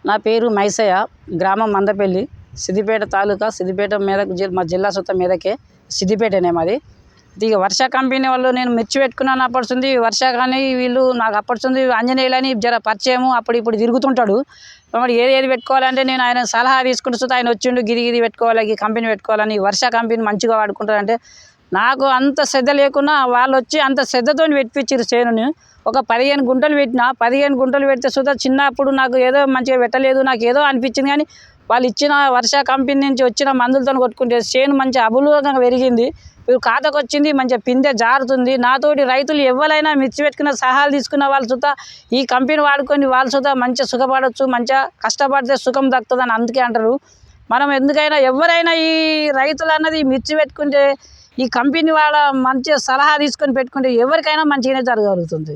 నా పేరు మైసయ్య, గ్రామం మందపల్లి, సిద్దిపేట తాలూకా, సిద్దిపేట మెదక్ మా జిల్లా సొంత మెదకే, సిద్దిపేటనే మాది. ఇక వర్ష కంపెనీ వాళ్ళు నేను మిర్చి పెట్టుకున్నాను అప్పటిస్తుంది. వర్ష కానీ వీళ్ళు నాకు అప్పటిస్తుంది ఆంజనేయులని జర పరిచయము, అప్పుడు ఇప్పుడు తిరుగుతుంటాడు. మరి ఏది పెట్టుకోవాలంటే నేను ఆయన సలహా తీసుకుంటూ ఆయన వచ్చిండు, గిరి పెట్టుకోవాలి, ఈ కంపెనీ పెట్టుకోవాలని. వర్ష కంపెనీ మంచిగా వాడుకుంటారంటే నాకు అంత శ్రద్ధ లేకున్నా వాళ్ళు వచ్చి అంత శ్రద్ధతో పెట్టించారు చేనుని. ఒక 15 గుంటలు పెట్టిన, 15 గుంటలు పెడితే సుధా చిన్నప్పుడు నాకు ఏదో మంచిగా పెట్టలేదు, నాకు ఏదో అనిపించింది. కానీ వాళ్ళు ఇచ్చిన వర్ష కంపెనీ నుంచి వచ్చిన మందులతో కొట్టుకుంటే చేను మంచిగా అభివృద్ధిగా పెరిగింది. ఇప్పుడు ఖాతాకు వచ్చింది, మంచిగా పిందె జారుతుంది. నాతోటి రైతులు ఎవరైనా మిర్చి పెట్టుకున్న సలహాలు తీసుకున్న వాళ్ళు సుతా ఈ కంపెనీ వాడుకొని వాళ్ళు సుతా మంచిగా సుఖపడవచ్చు, మంచిగా కష్టపడితే సుఖం దక్కుతుందని అందుకే అంటారు. మనం ఎందుకైనా ఎవరైనా ఈ రైతులు అన్నది మిర్చి పెట్టుకుంటే ఈ కంపెనీ వాళ్ళ మంచిగా సలహా తీసుకొని పెట్టుకుంటే ఎవరికైనా మంచిగానే జరగలుగుతుంది.